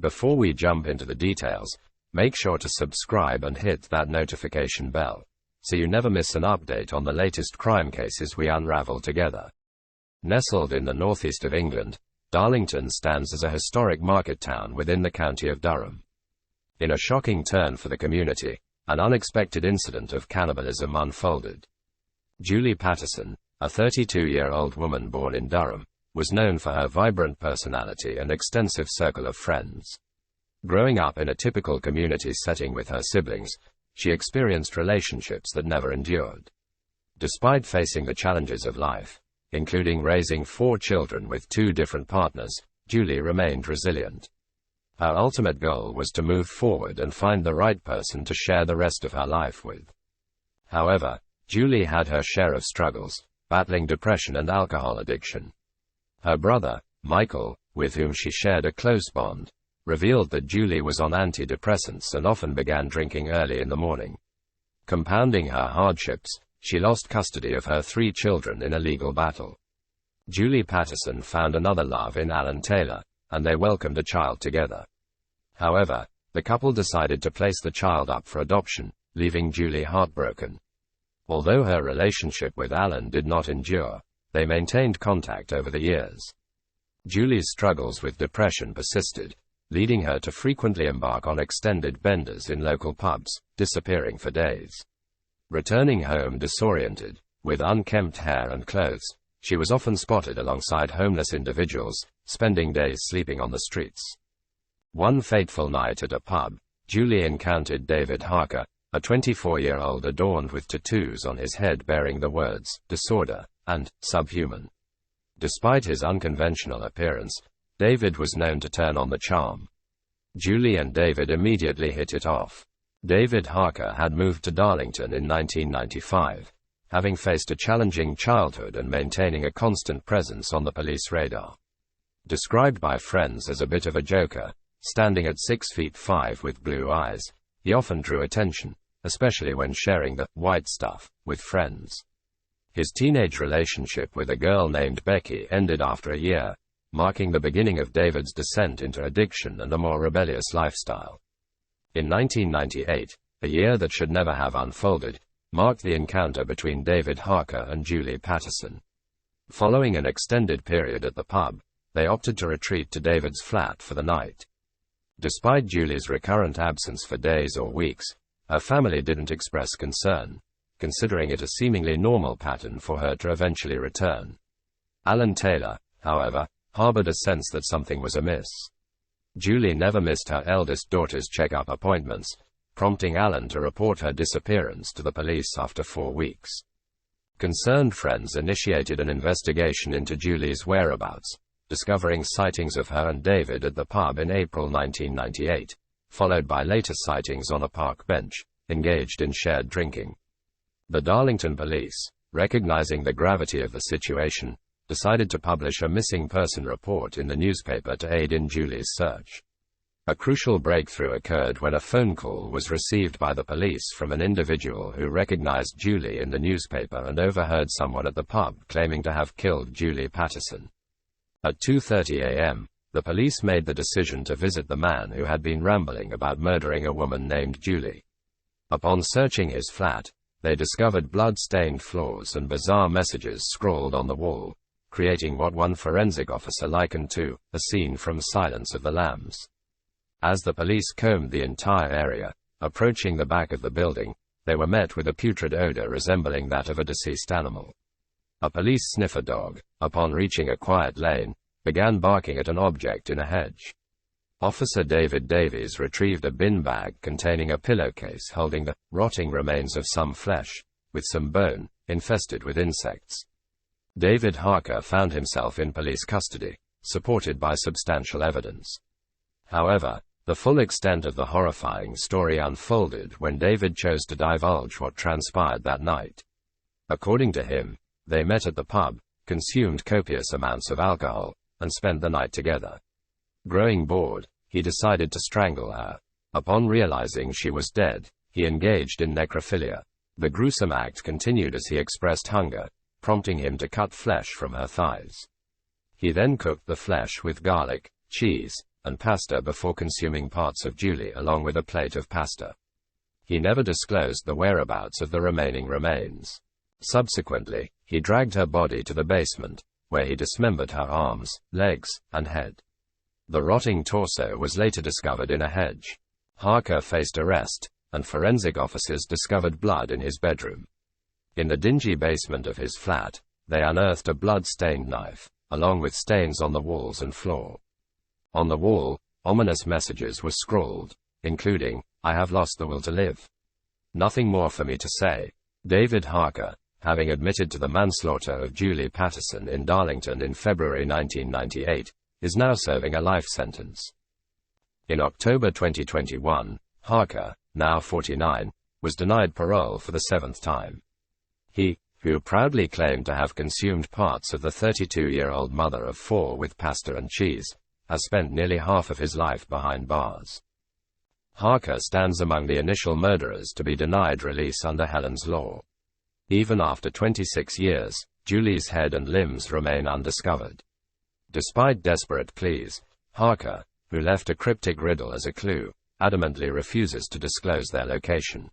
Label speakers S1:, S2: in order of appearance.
S1: Before we jump into the details, make sure to subscribe and hit that notification bell, so you never miss an update on the latest crime cases we unravel together. Nestled in the northeast of England, Darlington stands as a historic market town within the county of Durham. In a shocking turn for the community, an unexpected incident of cannibalism unfolded. Julie Patterson, a 32-year-old woman born in Durham, was known for her vibrant personality and extensive circle of friends. Growing up in a typical community setting with her siblings, she experienced relationships that never endured. Despite facing the challenges of life, including raising 4 children with 2 different partners, Julie remained resilient. Her ultimate goal was to move forward and find the right person to share the rest of her life with. However, Julie had her share of struggles, battling depression and alcohol addiction. Her brother, Michael, with whom she shared a close bond, revealed that Julie was on antidepressants and often began drinking early in the morning. Compounding her hardships, she lost custody of her 3 children in a legal battle. Julie Patterson found another love in Alan Taylor, and they welcomed a child together. However, the couple decided to place the child up for adoption, leaving Julie heartbroken. Although her relationship with Alan did not endure, they maintained contact over the years. Julie's struggles with depression persisted, leading her to frequently embark on extended benders in local pubs, disappearing for days. Returning home disoriented, with unkempt hair and clothes, she was often spotted alongside homeless individuals, spending days sleeping on the streets. One fateful night at a pub, Julie encountered David Harker, a 24-year-old adorned with tattoos on his head bearing the words, "disorder," and "subhuman." Despite his unconventional appearance, David was known to turn on the charm. Julie and David immediately hit it off. David Harker had moved to Darlington in 1995, having faced a challenging childhood and maintaining a constant presence on the police radar. Described by friends as a bit of a joker, standing at 6'5" with blue eyes, he often drew attention, especially when sharing the white stuff with friends. His teenage relationship with a girl named Becky ended after a year, marking the beginning of David's descent into addiction and a more rebellious lifestyle. In 1998, a year that should never have unfolded, marked the encounter between David Harker and Julie Patterson. Following an extended period at the pub, they opted to retreat to David's flat for the night. Despite Julie's recurrent absence for days or weeks, her family didn't express concern, considering it a seemingly normal pattern for her to eventually return. Alan Taylor, however, harbored a sense that something was amiss. Julie never missed her eldest daughter's check-up appointments, prompting Alan to report her disappearance to the police after 4 weeks. Concerned friends initiated an investigation into Julie's whereabouts, discovering sightings of her and David at the pub in April 1998, followed by later sightings on a park bench, engaged in shared drinking. The Darlington police, recognizing the gravity of the situation, decided to publish a missing person report in the newspaper to aid in Julie's search. A crucial breakthrough occurred when a phone call was received by the police from an individual who recognized Julie in the newspaper and overheard someone at the pub claiming to have killed Julie Patterson. At 2:30 a.m., the police made the decision to visit the man who had been rambling about murdering a woman named Julie. Upon searching his flat, they discovered blood-stained floors and bizarre messages scrawled on the wall, creating what one forensic officer likened to a scene from Silence of the Lambs. As the police combed the entire area, approaching the back of the building, they were met with a putrid odor resembling that of a deceased animal. A police sniffer dog, upon reaching a quiet lane, began barking at an object in a hedge. Officer David Davies retrieved a bin bag containing a pillowcase holding the rotting remains of some flesh, with some bone, infested with insects. David Harker found himself in police custody, supported by substantial evidence. However, the full extent of the horrifying story unfolded when David chose to divulge what transpired that night. According to him, they met at the pub, consumed copious amounts of alcohol, and spent the night together. Growing bored, he decided to strangle her. Upon realizing she was dead, he engaged in necrophilia. The gruesome act continued as he expressed hunger, prompting him to cut flesh from her thighs. He then cooked the flesh with garlic, cheese, and pasta before consuming parts of Julie along with a plate of pasta. He never disclosed the whereabouts of the remaining remains. Subsequently, he dragged her body to the basement, where he dismembered her arms, legs, and head. The rotting torso was later discovered in a hedge. Harker faced arrest, and forensic officers discovered blood in his bedroom. In the dingy basement of his flat, they unearthed a blood-stained knife, along with stains on the walls and floor. On the wall, ominous messages were scrawled, including, "I have lost the will to live. Nothing more for me to say." David Harker, having admitted to the manslaughter of Julie Patterson in Darlington in February 1998, is now serving a life sentence. In October 2021, Harker, now 49, was denied parole for the 7th time. He, who proudly claimed to have consumed parts of the 32-year-old mother of 4 with pasta and cheese, has spent nearly half of his life behind bars. Harker stands among the initial murderers to be denied release under Helen's law. Even after 26 years, Julie's head and limbs remain undiscovered. Despite desperate pleas, Harker, who left a cryptic riddle as a clue, adamantly refuses to disclose their location.